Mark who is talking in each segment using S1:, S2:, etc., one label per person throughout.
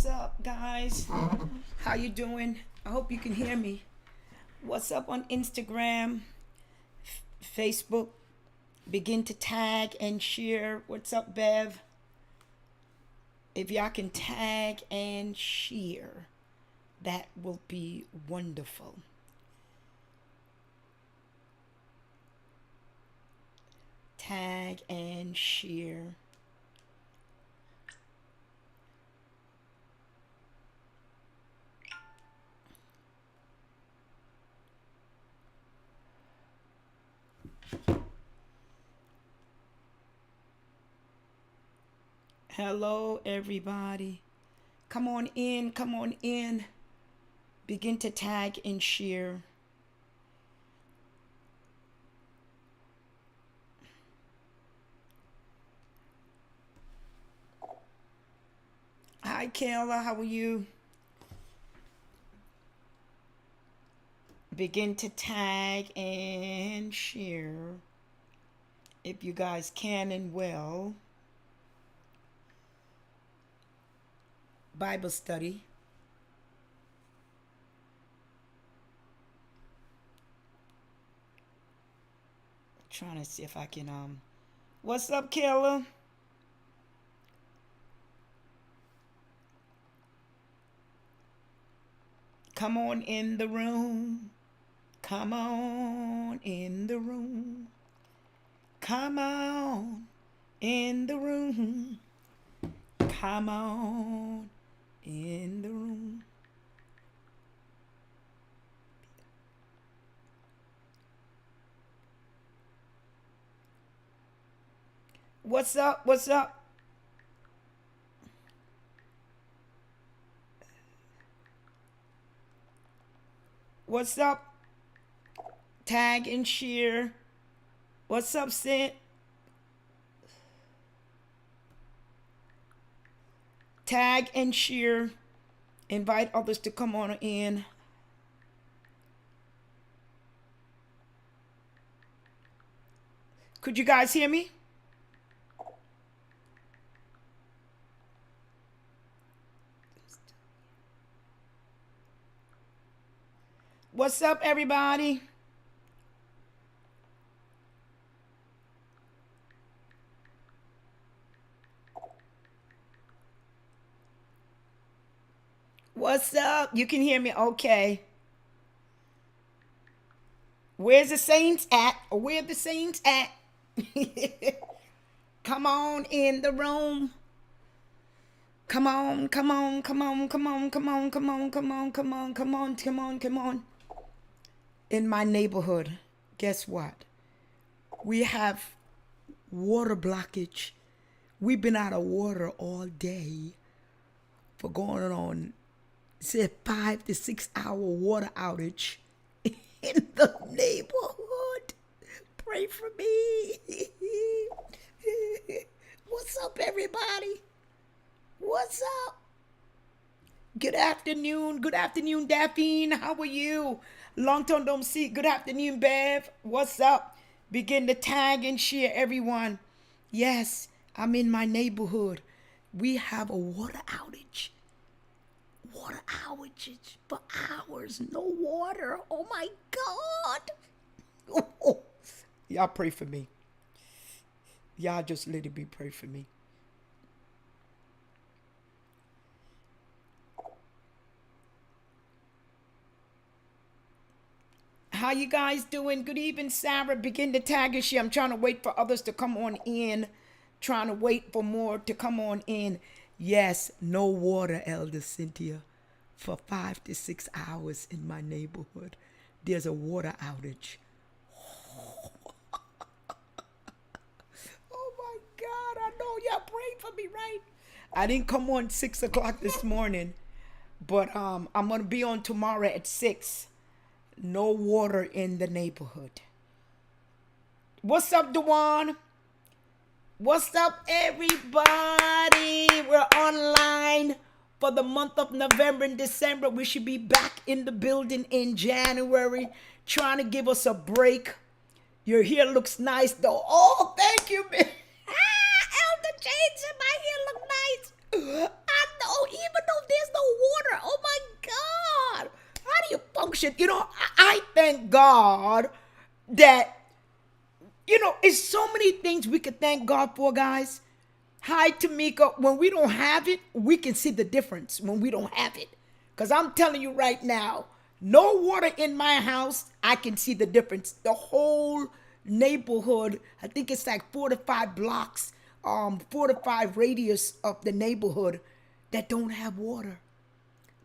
S1: What's up, guys? How you doing? I hope you can hear me. What's up on Instagram, Facebook? Begin to tag and share. What's up, Bev? If y'all can tag and share, that will be wonderful. Tag and share. Hello, everybody. Come on in, come on in. Begin to tag and share. Hi, Kayla. How are you? Begin to tag and share if you guys can and will. Bible study. Trying to see if I can what's up, Kayla? Come on in the room. Come on in the room. Come on in the room. Come on in the room. What's up? What's up? What's up? Tag and share. What's up, Sid? Tag and share. Invite others to come on in. Could you guys hear me? What's up, everybody? What's up? You can hear me? Okay. Where's the saints at? Where the saints at? Come on in the room. Come on, come on, come on, come on, come on, come on, come on, come on, come on, come on, come on. In my neighborhood, guess what? We have water blockage. We've been out of water all day for going on, say, 5 to 6 hour water outage in the neighborhood. Pray for me. What's up, everybody? What's up? Good afternoon. Good afternoon, Daphne. How are you? Long time don't see. Good afternoon, Bev. What's up? Begin to tag and share, everyone. Yes, I'm in my neighborhood. We have a water outage. Water outages for hours. No water. Oh, my God. Oh. Y'all pray for me. Y'all just let it be pray for me. How you guys doing? Good evening, Sarah. Begin to tag and share. I'm trying to wait for others to come on in. Trying to wait for more to come on in. Yes, no water, Elder Cynthia, for 5 to 6 hours in my neighborhood. There's a water outage. Oh my God, I know y'all prayed for me, right? I didn't come on 6 o'clock this morning, but I'm going to be on tomorrow at 6. No water in the neighborhood. What's up, Dewan? What's up, everybody? We're online for the month of November and December. We should be back in the building in January, trying to give us a break. Your hair looks nice, though. Oh, thank you, man. Elder James, my hair look nice. I know, even though mentioned, I thank God that, it's so many things we could thank God for, guys. Hi, Tamika. When we don't have it, we can see the difference when we don't have it. Because I'm telling you right now, no water in my house, I can see the difference. The whole neighborhood, I think it's like 4 to 5 blocks, 4 to 5 radius of the neighborhood that don't have water.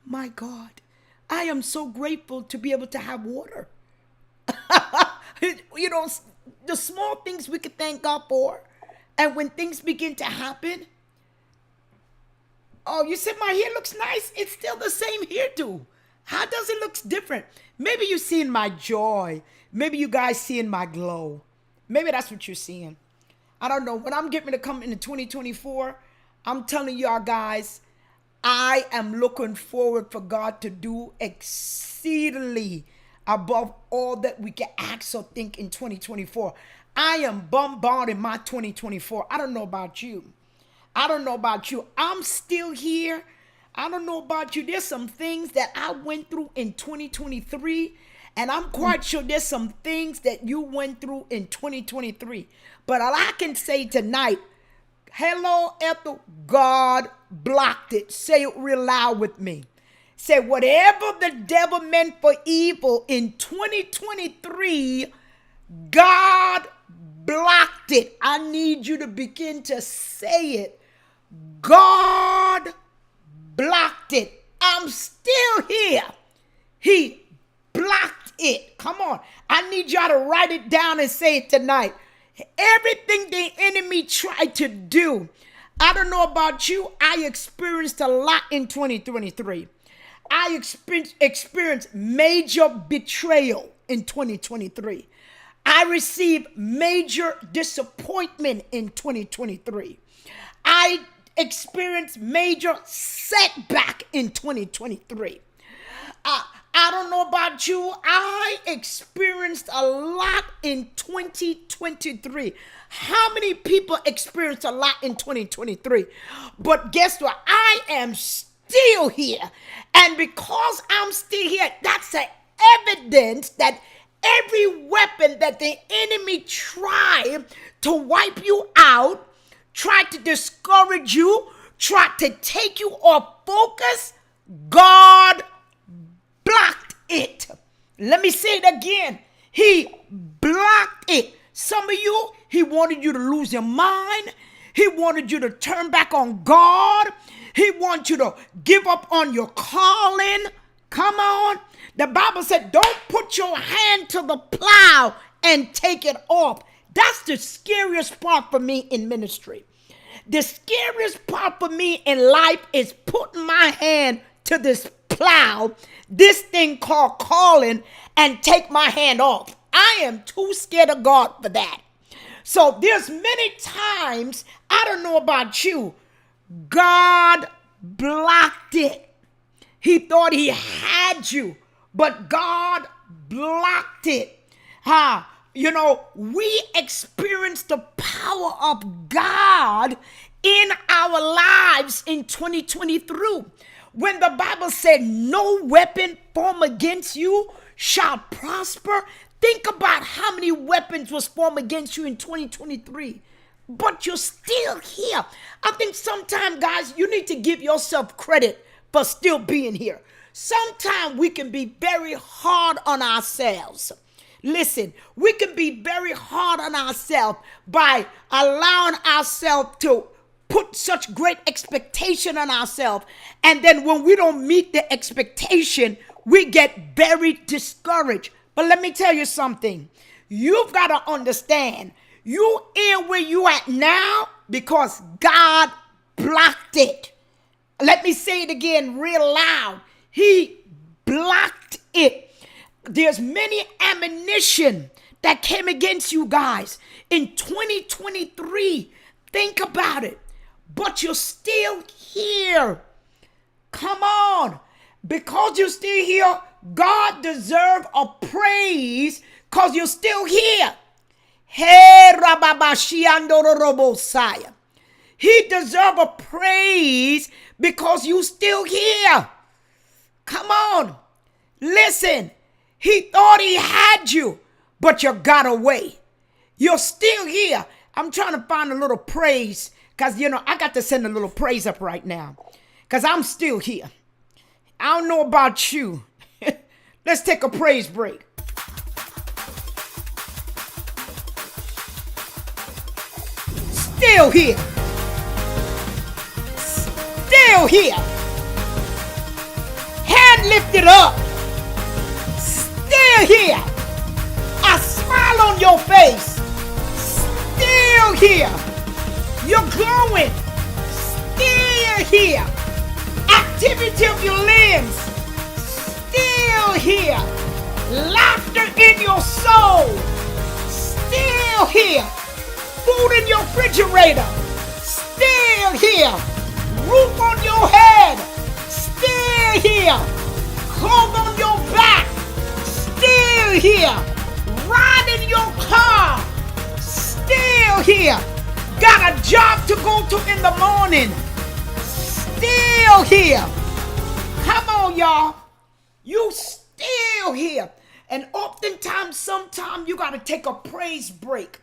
S1: My God, I am so grateful to be able to have water. you know, the small things we can thank God for. And when things begin to happen, oh, you said my hair looks nice. It's still the same hairdo. How does it look different? Maybe you're seeing my joy. Maybe you guys seeing my glow. Maybe that's what you're seeing. I don't know. When I'm getting to come into 2024, I'm telling y'all guys, I am looking forward for God to do exceedingly above all that we can ask or think in 2024. I am bombarding my 2024. I don't know about you. I'm still here. I don't know about you. There's some things that I went through in 2023, and I'm quite sure there's some things that you went through in 2023. But all I can say tonight, hello, Ethel, God blocked it. Say it real loud with me. Say, whatever the devil meant for evil in 2023, God blocked it. I need you to begin to say it. God blocked it. I'm still here. He blocked it. Come on. I need y'all to write it down and say it tonight. Everything the enemy tried to do, I don't know about you, I experienced a lot in 2023. I experienced major betrayal in 2023. I received major disappointment in 2023. I experienced major setback in 2023. I don't know about you. I experienced a lot in 2023. How many people experienced a lot in 2023? But guess what? I am still here. And because I'm still here, that's an evidence that every weapon that the enemy tried to wipe you out, tried to discourage you, tried to take you off focus, God blocked it. Let me say it again. He blocked it. Some of you, he wanted you to lose your mind. He wanted you to turn back on God. He wants you to give up on your calling. Come on. The Bible said, don't put your hand to the plow and take it off. That's the scariest part for me in ministry. The scariest part for me in life is putting my hand to this plow, this thing called calling, and take my hand off. I am too scared of God for that. So there's many times, I don't know about you, God blocked it. He thought he had you, but God blocked it. We experience the power of God in our lives in 2023. When the Bible said no weapon formed against you shall prosper, think about how many weapons was formed against you in 2023. But you're still here. I think sometimes, guys, you need to give yourself credit for still being here. Sometimes we can be very hard on ourselves. Listen, we can be very hard on ourselves by allowing ourselves to put such great expectation on ourselves. And then when we don't meet the expectation, we get very discouraged. But let me tell you something. You've got to understand, you are where you at now because God blocked it. Let me say it again real loud. He blocked it. There's many ammunition that came against you guys in 2023. Think about it. But you're still here. Come on. Because you're still here, God deserves a praise because you're still here. Hey, Rababashiandorobosaya. He deserves a praise because you're still here. Come on. Listen. He thought he had you, but you got away. You're still here. I'm trying to find a little praise because, I got to send a little praise up right now because I'm still here. I don't know about you. Let's take a praise break. Still here. Still here. Hand lifted up. Still here. A smile on your face. Still here. You're glowing. Still here. Activity of your limbs. Still here. Laughter in your soul. Still here. Food in your refrigerator. Still here. Roof on your head. Still here. Clothes on your back. Still here. Ride in your car. Still here. Got a job to go to in the morning. Still here. Come on, y'all. You still here. And oftentimes, sometimes you got to take a praise break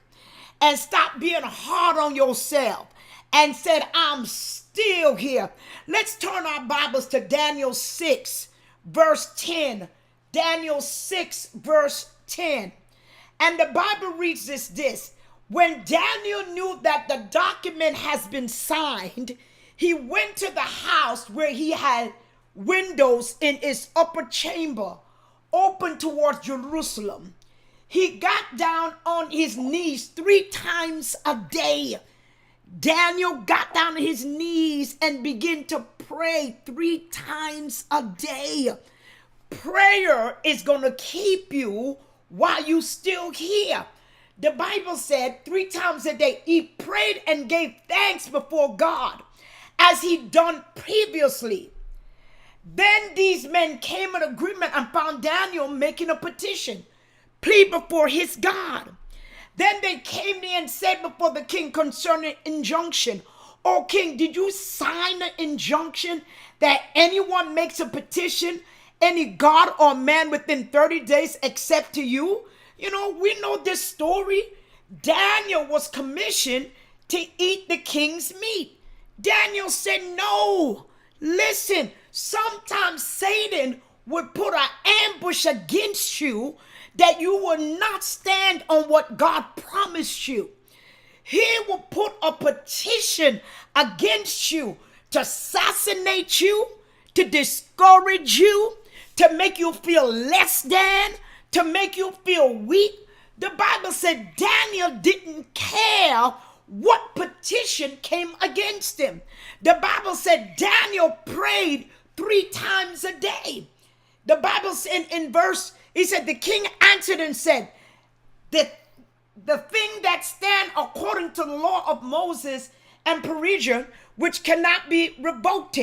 S1: and stop being hard on yourself and said, I'm still here. Let's turn our Bibles to Daniel 6, verse 10. Daniel 6, verse 10. And the Bible reads this. When Daniel knew that the document has been signed, he went to the house where he had windows in its upper chamber open towards Jerusalem. He got down on his knees 3 times a day. Daniel got down on his knees and began to pray 3 times a day. Prayer is going to keep you while you still here. The Bible said 3 times a day he prayed and gave thanks before God as he'd done previously. Then these men came in agreement and found Daniel making a petition, plead before his God. Then they came in and said before the king concerning injunction, O king, did you sign an injunction that anyone makes a petition, any god or man within 30 days except to you? We know this story. Daniel was commissioned to eat the king's meat. Daniel said, no. Listen, sometimes Satan would put an ambush against you that you will not stand on what God promised you. He will put a petition against you to assassinate you, to discourage you, to make you feel less than, to make you feel weak. The Bible said Daniel didn't care what petition came against him. The Bible said Daniel prayed 3 times a day. The Bible said in verse, he said, the king answered and said, the thing that stand according to the law of Moses and Perusian, which cannot be revoked.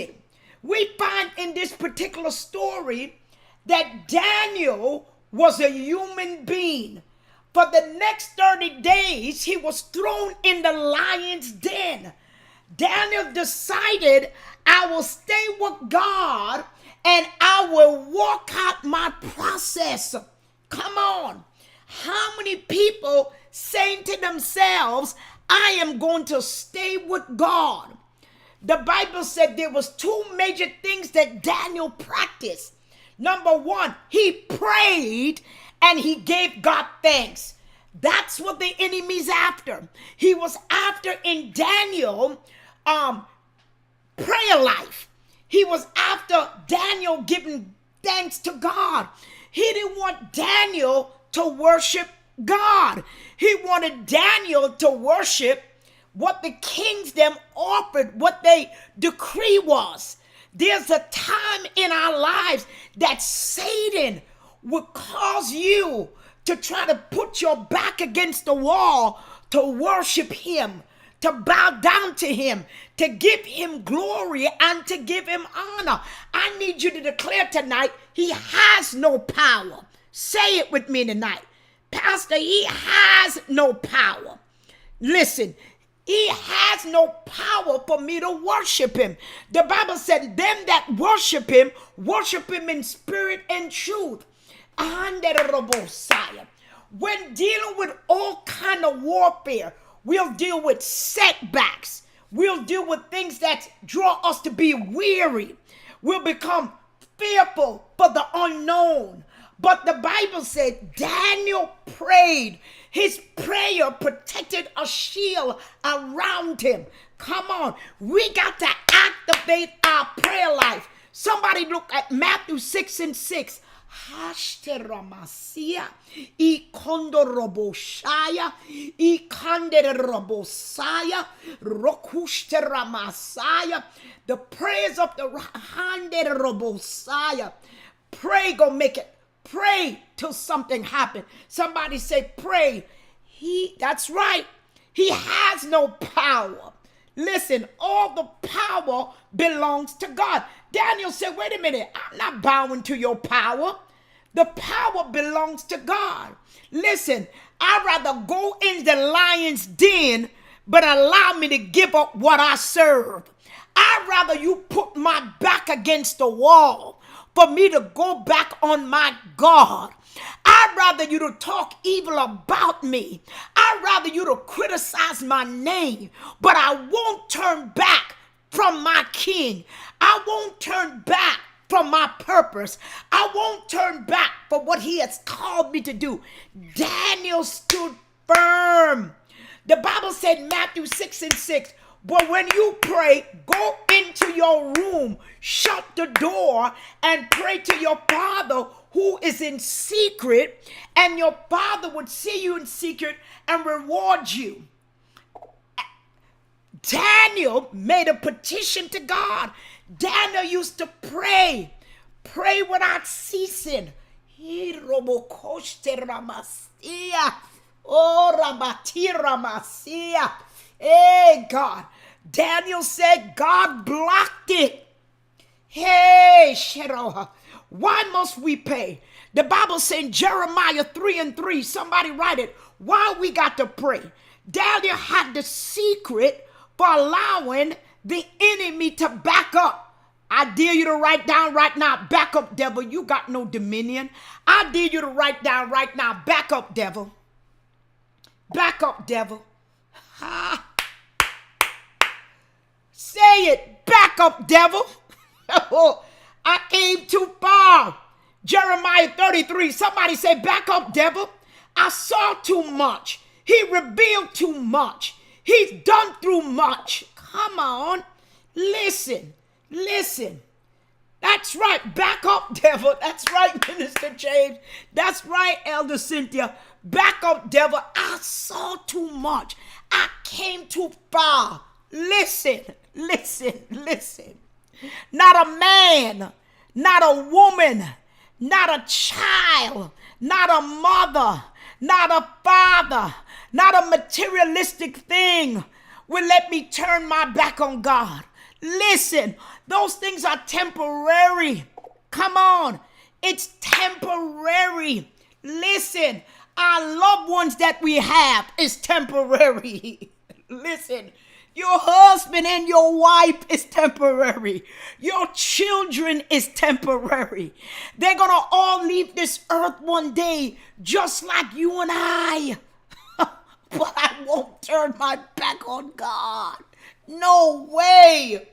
S1: We find in this particular story that Daniel was a human being. For the next 30 days, he was thrown in the lion's den. Daniel decided, I will stay with God and I will walk out my process. Come on. How many people saying to themselves, I am going to stay with God? The Bible said there was 2 major things that Daniel practiced. Number 1, he prayed and he gave God thanks. That's what the enemy's after. He was after in Daniel prayer life. He was after Daniel giving thanks to God. He didn't want Daniel to worship God. He wanted Daniel to worship what the kings them offered, what they decree was. There's a time in our lives that Satan will cause you to try to put your back against the wall to worship him, to bow down to him, to give him glory and to give him honor. I need you to declare tonight, he has no power. Say it with me tonight. Pastor, he has no power. Listen, he has no power for me to worship him. The Bible said, them that worship him in spirit and truth. Anderobosaya. When dealing with all kind of warfare, we'll deal with setbacks. We'll deal with things that draw us to be weary. We'll become fearful for the unknown. But the Bible said Daniel prayed. His prayer protected a shield around him. Come on, we got to activate our prayer life. Somebody look at Matthew 6:6. Hashteramasia, I kondoroboshaya, I kanderobosaya, rokushteramasia. The prayers of the handerobosaya. Pray, go make it. Pray till something happens. Somebody say, pray. That's right. He has no power. Listen, all the power belongs to God. Daniel said, wait a minute, I'm not bowing to your power. The power belongs to God. Listen, I'd rather go in the lion's den, but allow me to give up what I serve. I'd rather you put my back against the wall for me to go back on my God. I'd rather you to talk evil about me. I'd rather you to criticize my name, but I won't turn back from my king. I won't turn back from my purpose. I won't turn back for what he has called me to do. Daniel stood firm. The Bible said, Matthew 6:6, but when you pray, go into your room, shut the door, and pray to your Father who is in secret, and your Father would see you in secret and reward you. Daniel made a petition to God. Daniel used to pray without ceasing. Hey, God. Daniel said God blocked it. Hey, Sheroah. Why must we pay? The Bible said Jeremiah 3:3. Somebody write it. Why we got to pray? Daniel had the secret for allowing the enemy to back up. I dare you to write down right now, back up, devil. You got no dominion. I dare you to write down right now, back up, devil. Back up, devil. Ha. Say it, back up, devil. I came too far. Jeremiah 33. Somebody say, back up, devil. I saw too much. He revealed too much. He's done too much. Come on. Listen. That's right. Back up, devil. That's right, Minister James. That's right, Elder Cynthia. Back up, devil. I saw too much. I came too far. Listen. Not a man, not a woman, not a child, not a mother, not a father, not a materialistic thing will let me turn my back on God. Listen, those things are temporary. Come on, it's temporary. Listen, our loved ones that we have is temporary. Listen, your husband and your wife is temporary. Your children is temporary. They're going to all leave this earth one day, just like you and I. But I won't turn my back on God. No way.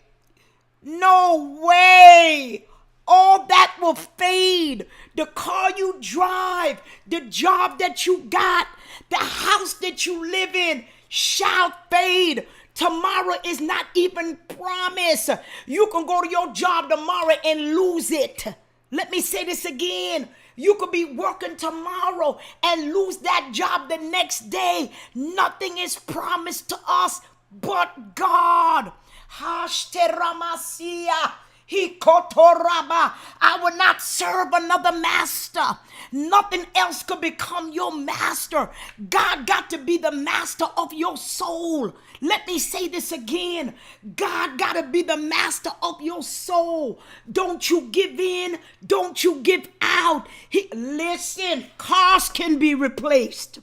S1: All that will fade. The car you drive, the job that you got, the house that you live in shall fade. Tomorrow is not even promised. You can go to your job tomorrow and lose it. Let me say this again. You could be working tomorrow and lose that job the next day. Nothing is promised to us but God. Hashteramasia. I will not serve another master. Nothing else could become your master. God got to be the master of your soul. Let me say this again. God got to be the master of your soul. Don't you give in. Don't you give out. Listen, cars can be replaced.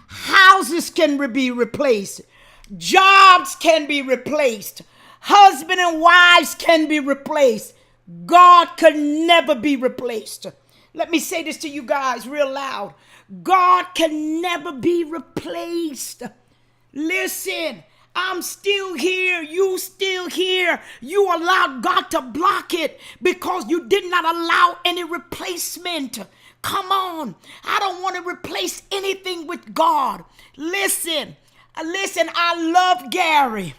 S1: Houses can be replaced. Jobs can be replaced. Husband and wives can be replaced. God can never be replaced. Let me say this to you guys real loud. God can never be replaced. Listen, I'm still here. You still here. You allowed God to block it because you did not allow any replacement. Come on. I don't want to replace anything with God. Listen, I love Gary.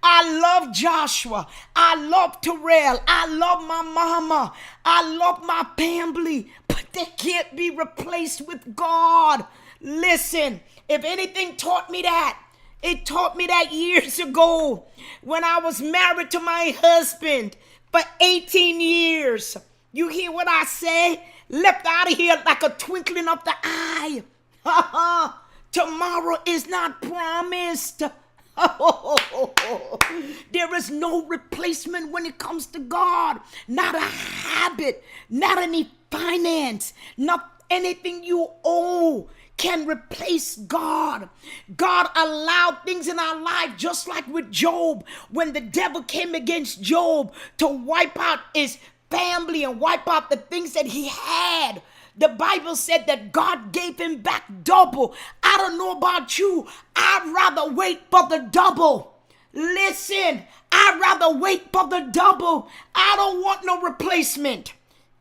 S1: I love Joshua. I love Terrell. I love my mama. I love my family. But they can't be replaced with God. Listen, if anything taught me that, it taught me that years ago when I was married to my husband for 18 years. You hear what I say? Left out of here like a twinkling of the eye. Tomorrow is not promised. There is no replacement when it comes to God. Not a habit, not any finance, not anything you owe can replace God. God allowed things in our life, just like with Job, when the devil came against Job to wipe out his family and wipe out the things that he had. The Bible said that God gave him back double. I don't know about you. I'd rather wait for the double. Listen, I'd rather wait for the double. I don't want no replacement.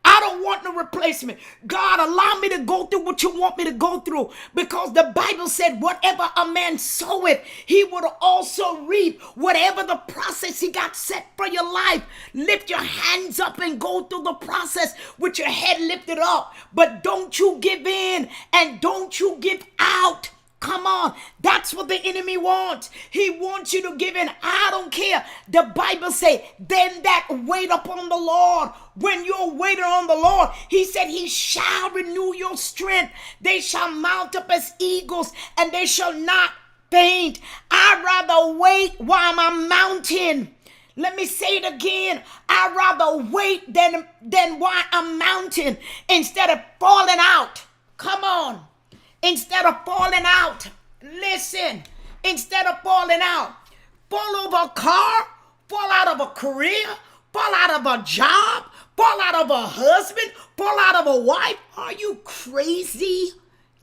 S1: I don't want no replacement. God, allow me to go through what you want me to go through, because the Bible said whatever a man soweth, he would also reap. Whatever the process he got set for your life, lift your hands up and go through the process with your head lifted up. But don't you give in and don't you give out. Come on, that's what the enemy wants. He wants you to give in. I don't care. The Bible say, them that wait upon the Lord, when you're waiting on the Lord, he said he shall renew your strength. They shall mount up as eagles and they shall not faint. I'd rather wait while I'm mounting. Let me say it again. I'd rather wait than while I'm mounting instead of falling out. Come on. Instead of falling out, listen, instead of falling out, fall over a car, fall out of a career, fall out of a job, fall out of a husband, fall out of a wife. Are you crazy?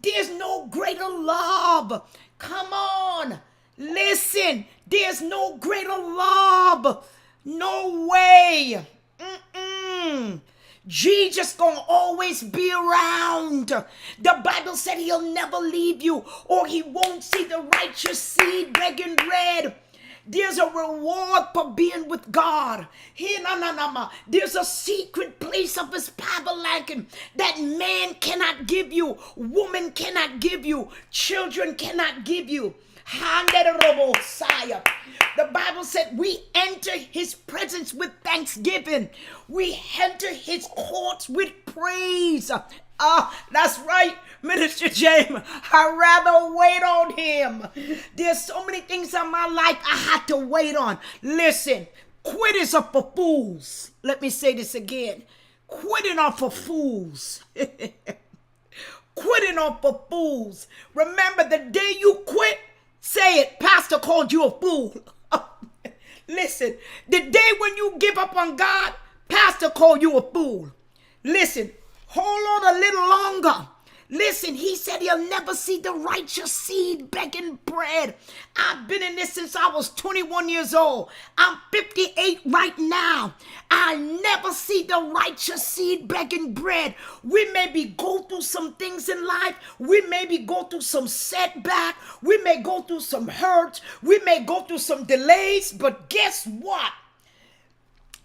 S1: There's no greater love. Come on, listen, there's no greater love. No way. Jesus gonna always be around. The Bible said he'll never leave you, or he won't see the righteous seed begging bread. There's a reward for being with God. There's a secret place of his tabernacle that man cannot give you, woman cannot give you, children cannot give you. The Bible said we enter his presence with thanksgiving. We enter his courts with praise. That's right, Minister James. I'd rather wait on him. There's so many things in my life I had to wait on. Listen, quitters are for fools. Let me say this again. Quitting are for fools. Quitting are for fools. Remember, the day you quit, say it, Pastor called you a fool. Listen, the day when you give up on God, Pastor called you a fool. Listen, hold on a little longer. Listen, he said he'll never see the righteous seed begging bread. I've been in this since I was 21 years old. I'm 58 right now. I never see the righteous seed begging bread. We maybe go through some things in life. We maybe go through some setback. We may go through some hurts. We may go through some delays. But guess what?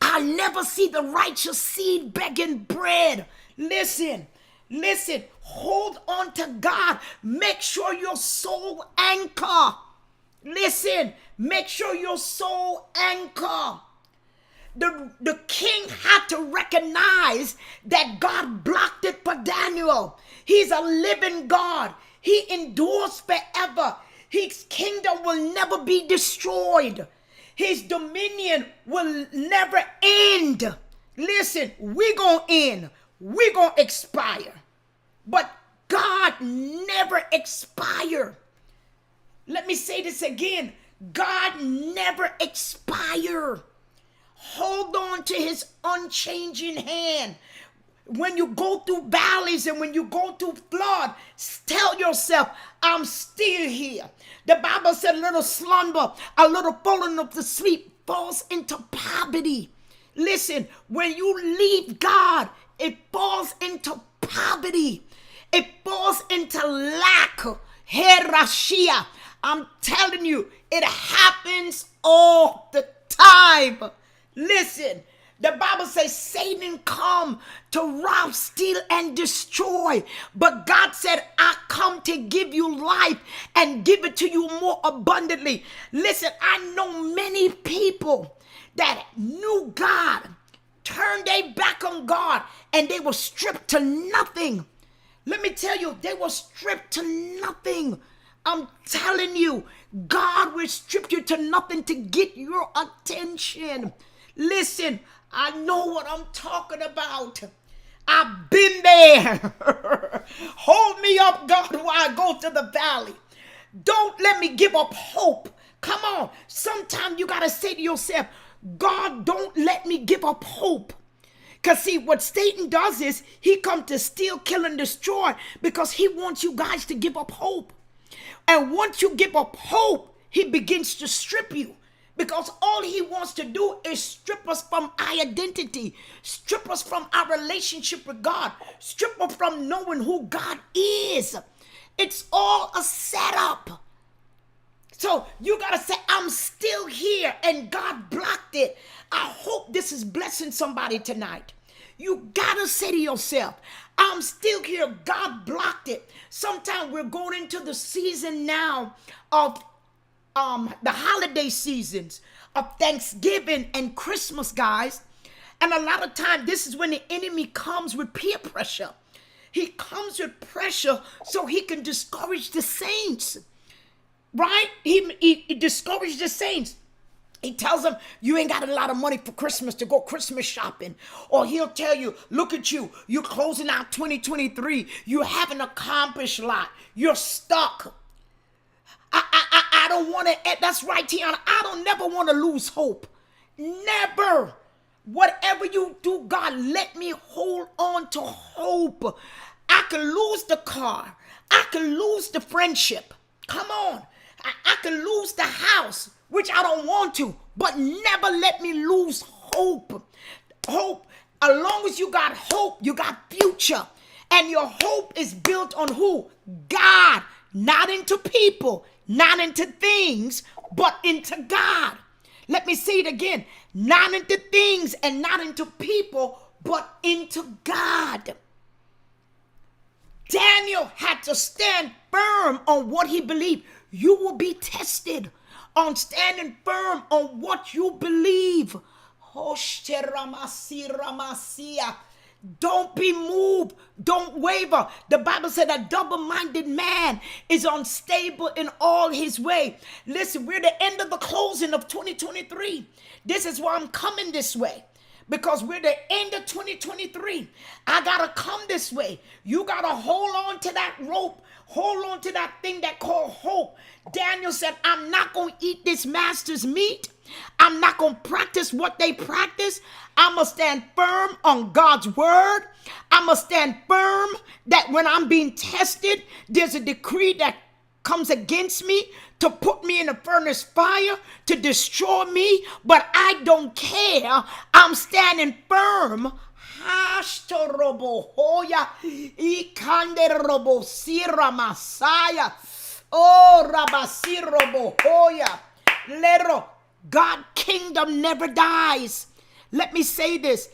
S1: I never see the righteous seed begging bread. Listen, hold on to God. Make sure your soul anchor. Listen, make sure your soul anchor. The king had to recognize that God blocked it for Daniel. He's a living God. He endures forever. His kingdom will never be destroyed. His dominion will never end. Listen, we're going to end. We're going to expire. But God never expire. Let me say this again. God never expire. Hold on to his unchanging hand. When you go through valleys and when you go through flood, tell yourself, I'm still here. The Bible said a little slumber, a little falling of the sleep falls into poverty. Listen, when you leave God, it falls into poverty. It falls into lack. Herashia. I'm telling you, it happens all the time. Listen, the Bible says Satan come to rob, steal, and destroy. But God said, I come to give you life and give it to you more abundantly. Listen, I know many people that knew God, turned their back on God, and they were stripped to nothing. Let me tell you, they were stripped to nothing. I'm telling you, God will strip you to nothing to get your attention. Listen, I know what I'm talking about. I've been there. Hold me up, God, while I go to the valley. Don't let me give up hope. Come on. Sometimes you got to say to yourself, God, don't let me give up hope. Because see, what Satan does is he comes to steal, kill, and destroy because he wants you guys to give up hope. And once you give up hope, he begins to strip you. Because all he wants to do is strip us from our identity, strip us from our relationship with God, strip us from knowing who God is. It's all a setup. So you got to say, I'm still here, and God blocked it. I hope this is blessing somebody tonight. You got to say to yourself, I'm still here. God blocked it. Sometimes we're going into the season now of the holiday seasons of Thanksgiving and Christmas, guys. And a lot of times, this is when the enemy comes with peer pressure. He comes with pressure so he can discourage the saints. Right? He discouraged the saints. He tells them, you ain't got a lot of money for Christmas to go Christmas shopping. Or he'll tell you, look at you. You're closing out 2023. You haven't accomplished a lot. You're stuck. I don't want to, that's right, Tiana. I don't never want to lose hope. Never. Whatever you do, God, let me hold on to hope. I can lose the car. I can lose the friendship. Come on. I can lose the house, which I don't want to, but never let me lose hope. Hope, as long as you got hope, you got future. And your hope is built on who? God. Not into people, not into things, but into God. Let me say it again. Not into things and not into people, but into God. Daniel had to stand firm on what he believed. You will be tested on standing firm on what you believe. Don't be moved. Don't waver. The Bible said a double-minded man is unstable in all his way. Listen, we're at the end of the closing of 2023. This is why I'm coming this way. Because we're at the end of 2023. I got to come this way. You got to hold on to that rope. Hold on to that thing that called hope. Daniel said, I'm not going to eat this master's meat. I'm not going to practice what they practice. I'm going to stand firm on God's word. I'm going to stand firm that when I'm being tested, there's a decree that comes against me to put me in a furnace fire, to destroy me, but I don't care. I'm standing firm. Oh, Rabasirobohoya. God kingdom never dies. Let me say this.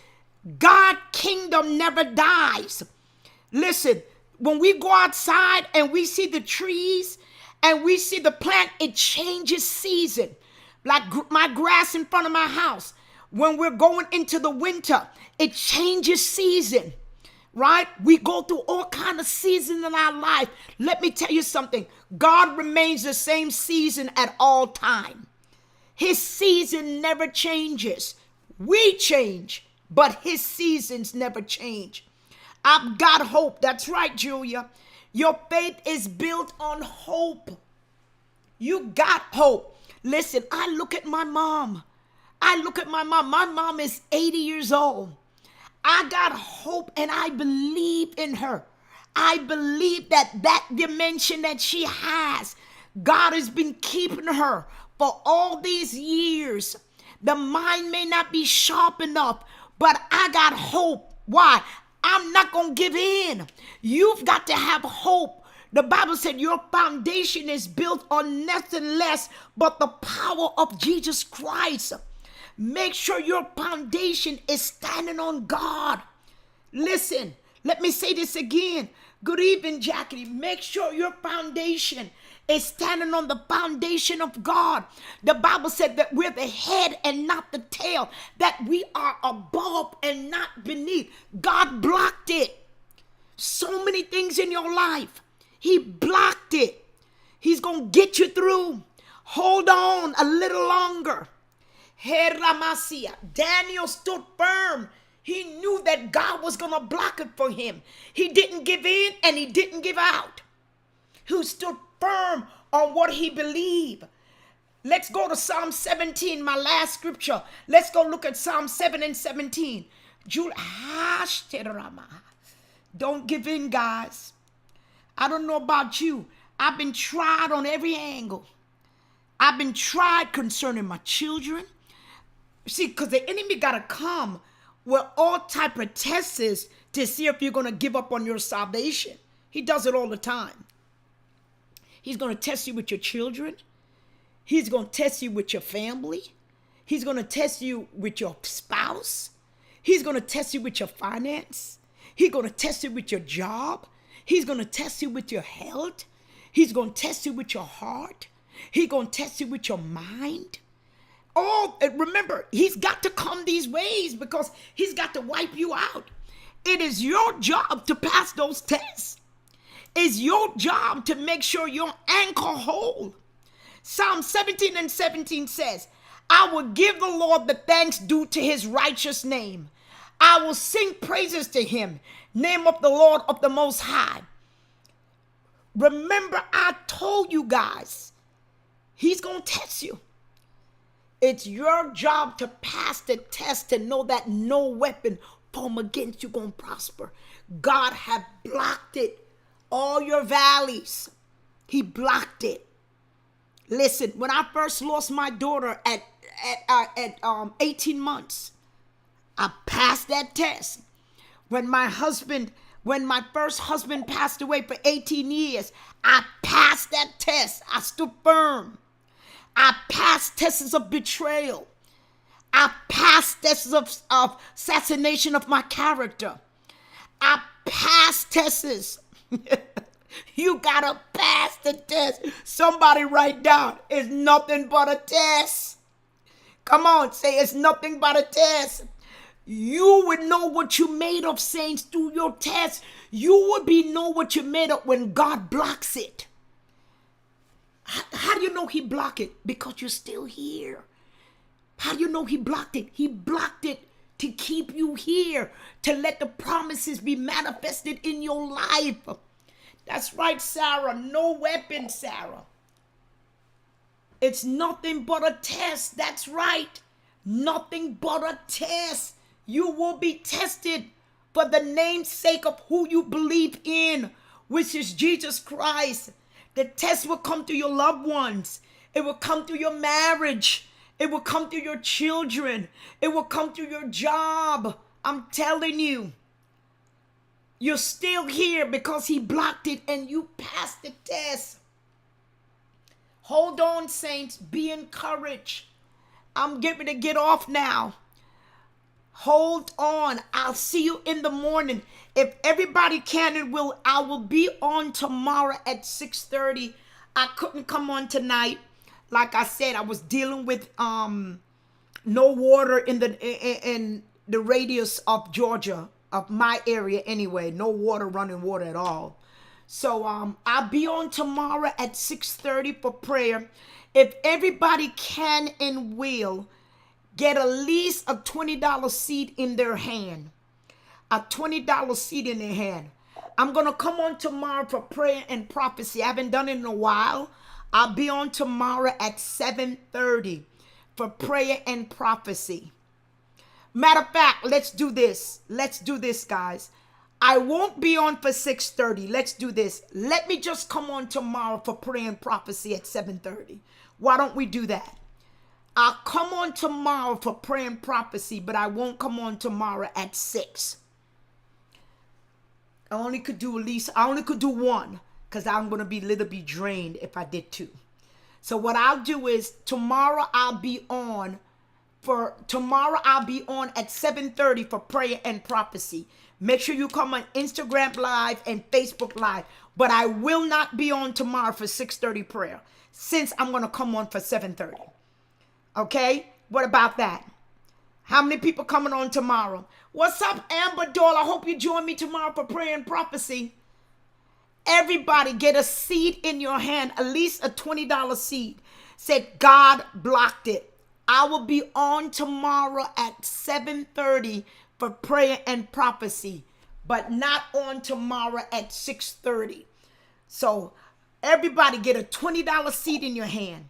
S1: God kingdom never dies. Listen, when we go outside and we see the trees and we see the plant, it changes season. Like my grass in front of my house. When we're going into the winter, it changes season. Right? We go through all kinds of seasons in our life. Let me tell you something. God remains the same season at all time. His season never changes. We change, but his seasons never change. I've got hope. That's right, Julia. Your faith is built on hope. You got hope. Listen, I look at my mom. My mom is 80 years old. I got hope and I believe in her. I believe that dimension that she has, God has been keeping her for all these years. The mind may not be sharp enough, but I got hope. Why? I'm not going to give in. You've got to have hope. The Bible said your foundation is built on nothing less but the power of Jesus Christ. Make sure your foundation is standing on God. Listen, let me say this again. Good evening, Jackie. Make sure your foundation is standing on the foundation of God. The Bible said that we're the head and not the tail, that we are above and not beneath. God blocked it. So many things in your life, he blocked it. He's going to get you through. Hold on a little longer. Daniel stood firm. He knew that God was going to block it for him. He didn't give in and he didn't give out. He stood firm on what he believed. Let's go to Psalm 17, my last scripture. Let's go look at Psalm 7 and 17. Don't give in, guys. I don't know about you. I've been tried on every angle. I've been tried concerning my children. See, because the enemy got to come with all type of tests to see if you're going to give up on your salvation. He does it all the time. He's going to test you with your children. He's going to test you with your family. He's going to test you with your spouse. He's going to test you with your finance. He's going to test you with your job. He's going to test you with your health. He's going to test you with your heart. He's going to test you with your mind. Oh, remember, he's got to come these ways because he's got to wipe you out. It is your job to pass those tests. It's your job to make sure your anchor whole. Psalm 17 and 17 says, I will give the Lord the thanks due to his righteous name. I will sing praises to him, name of the Lord of the Most High. Remember, I told you guys, he's going to test you. It's your job to pass the test, to know that no weapon formed against you going to prosper. God had blocked it. All your valleys, he blocked it. Listen, when I first lost my daughter at 18 months, I passed that test. When my first husband passed away for 18 years, I passed that test. I stood firm. I passed tests of betrayal. I passed tests of assassination of my character. I passed tests. You gotta pass the test. Somebody write down, it's nothing but a test. Come on, say it's nothing but a test. You would know what you made of, saints, through your test. You would know what you made of when God blocks it. How do you know he blocked it? Because you're still here. How do you know he blocked it? He blocked it to keep you here, to let the promises be manifested in your life. That's right, Sarah. No weapon, Sarah. It's nothing but a test. That's right. Nothing but a test. You will be tested for the namesake of who you believe in, which is Jesus Christ. The test will come to your loved ones. It will come through your marriage. It will come through your children. It will come through your job. I'm telling you. You're still here because he blocked it and you passed the test. Hold on, saints. Be encouraged. I'm getting to get off now. Hold on. I'll see you in the morning. If everybody can and will, I will be on tomorrow at 6:30. I couldn't come on tonight. Like I said, I was dealing with no water in the radius of Georgia, of my area anyway. No water, running water at all. So I'll be on tomorrow at 6:30 for prayer. If everybody can and will, get at least a $20 seed in their hand. A $20 seed in their hand. I'm going to come on tomorrow for prayer and prophecy. I haven't done it in a while. I'll be on tomorrow at 7:30 for prayer and prophecy. Matter of fact, let's do this. Let's do this, guys. I won't be on for 6:30. Let's do this. Let me just come on tomorrow for prayer and prophecy at 7:30. Why don't we do that? I'll come on tomorrow for prayer and prophecy, but I won't come on tomorrow at 6. I only could do one because I'm going to be a little bit drained if I did 2. So what I'll do is tomorrow I'll be on at 7:30 for prayer and prophecy. Make sure you come on Instagram Live and Facebook Live. But I will not be on tomorrow for 6:30 prayer since I'm going to come on for 7:30. Okay? What about that? How many people coming on tomorrow? What's up, Amber Doll? I hope you join me tomorrow for prayer and prophecy. Everybody get a seed in your hand, at least a $20 seed. Said God blocked it. I will be on tomorrow at 7:30 for prayer and prophecy, but not on tomorrow at 6:30. So everybody get a $20 seed in your hand.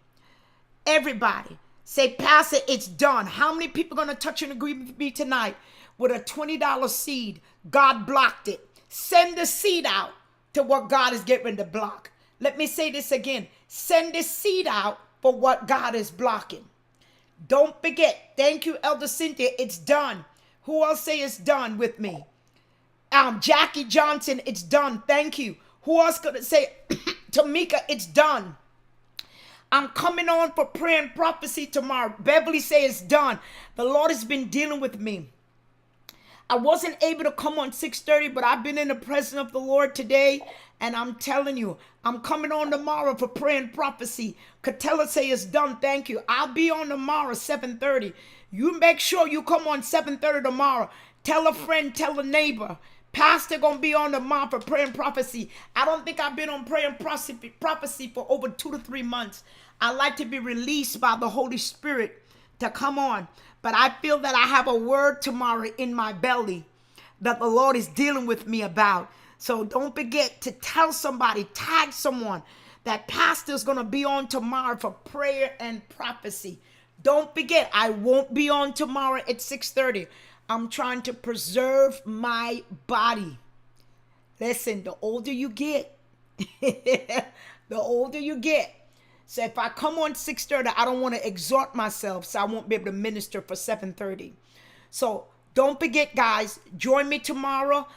S1: Everybody. Say, Pastor, it's done. How many people are going to touch and agree with me tonight with a $20 seed? God blocked it. Send the seed out to what God is getting to block. Let me say this again. Send the seed out for what God is blocking. Don't forget. Thank you, Elder Cynthia. It's done. Who else say it's done with me? Jackie Johnson, it's done. Thank you. Who else gonna say, Tamika, it's done. I'm coming on for prayer and prophecy tomorrow. Beverly say it's done. The Lord has been dealing with me. I wasn't able to come on 6:30, but I've been in the presence of the Lord today. And I'm telling you, I'm coming on tomorrow for prayer and prophecy. Catella say it's done. Thank you. I'll be on tomorrow, 7:30. You make sure you come on 7:30 tomorrow. Tell a friend, tell a neighbor. Pastor gonna be on tomorrow for prayer and prophecy. I don't think I've been on prayer and prophecy for over 2 to 3 months. I like to be released by the Holy Spirit to come on. But I feel that I have a word tomorrow in my belly that the Lord is dealing with me about. So don't forget to tell somebody, tag someone that Pastor's going to be on tomorrow for prayer and prophecy. Don't forget, I won't be on tomorrow at 6:30. I'm trying to preserve my body. Listen, the older you get, the older you get. So if I come on 6:30, I don't want to exhort myself, so I won't be able to minister for 7:30. So don't forget, guys, join me tomorrow.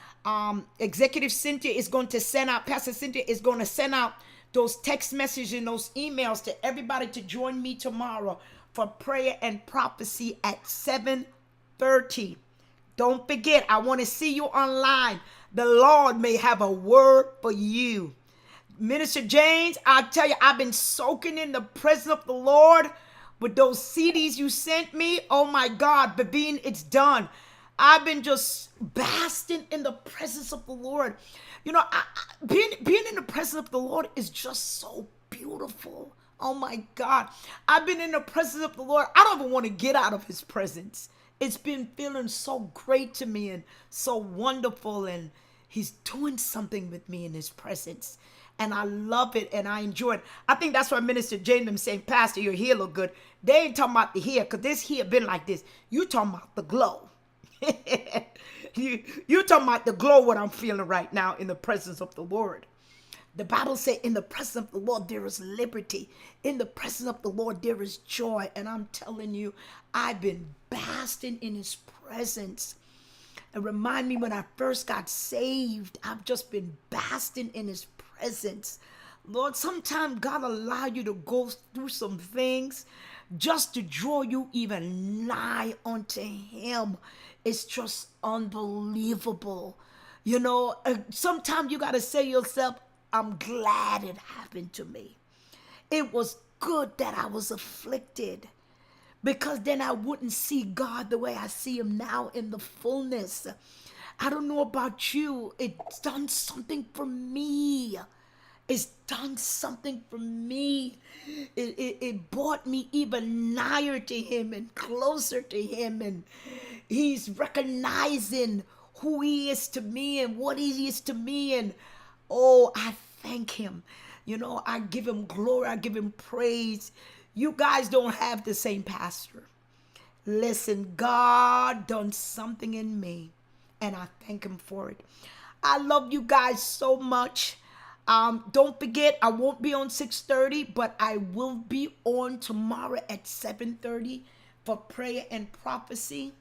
S1: Executive Cynthia is going to send out, Pastor Cynthia is going to send out those text messages and those emails to everybody to join me tomorrow for prayer and prophecy at 7:30. Don't forget, I want to see you online. The Lord may have a word for you. Minister James, I tell you, I've been soaking in the presence of the Lord with those CDs you sent me. Oh my God, Babine, it's done. I've been just basking in the presence of the Lord. You know, being in the presence of the Lord is just so beautiful. Oh my God. I've been in the presence of the Lord. I don't even want to get out of his presence. It's been feeling so great to me and so wonderful. And he's doing something with me in his presence. And I love it and I enjoy it. I think that's why Minister James saying, Pastor, your hair look good. They ain't talking about the hair, because this hair been like this. You talking about the glow. you talking about the glow, what I'm feeling right now in the presence of the Lord. The Bible says in the presence of the Lord there is liberty. In the presence of the Lord there is joy. And I'm telling you, I've been basking in his presence. And remind me when I first got saved, I've just been basking in his presence. Lord, sometimes God allow you to go through some things just to draw you even nigh unto him. It's just unbelievable. You know, sometimes you got to say to yourself, I'm glad it happened to me. It was good that I was afflicted, because then I wouldn't see God the way I see him now in the fullness. I don't know about you. It's done something for me. It's done something for me. It brought me even nigher to him and closer to him. And he's recognizing who he is to me and what he is to me. And oh, I thank him. You know, I give him glory. I give him praise. You guys don't have the same pastor. Listen, God done something in me, and I thank him for it. I love you guys so much. Don't forget, I won't be on 6:30, but I will be on tomorrow at 7:30 for prayer and prophecy.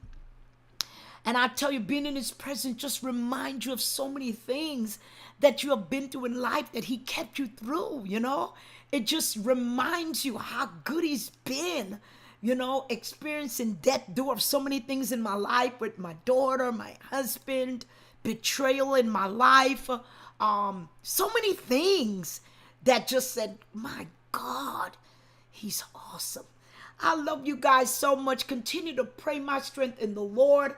S1: And I tell you, being in his presence just reminds you of so many things that you have been through in life that he kept you through, you know? It just reminds you how good he's been, you know, experiencing death, doing so many things in my life with my daughter, my husband, betrayal in my life, so many things that just said, my God, he's awesome. I love you guys so much. Continue to pray my strength in the Lord.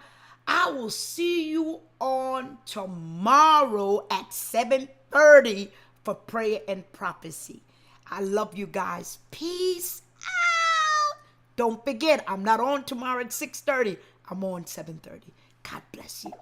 S1: I will see you on tomorrow at 7:30 for prayer and prophecy. I love you guys. Peace out. Don't forget, I'm not on tomorrow at 6:30. I'm on 7:30. God bless you.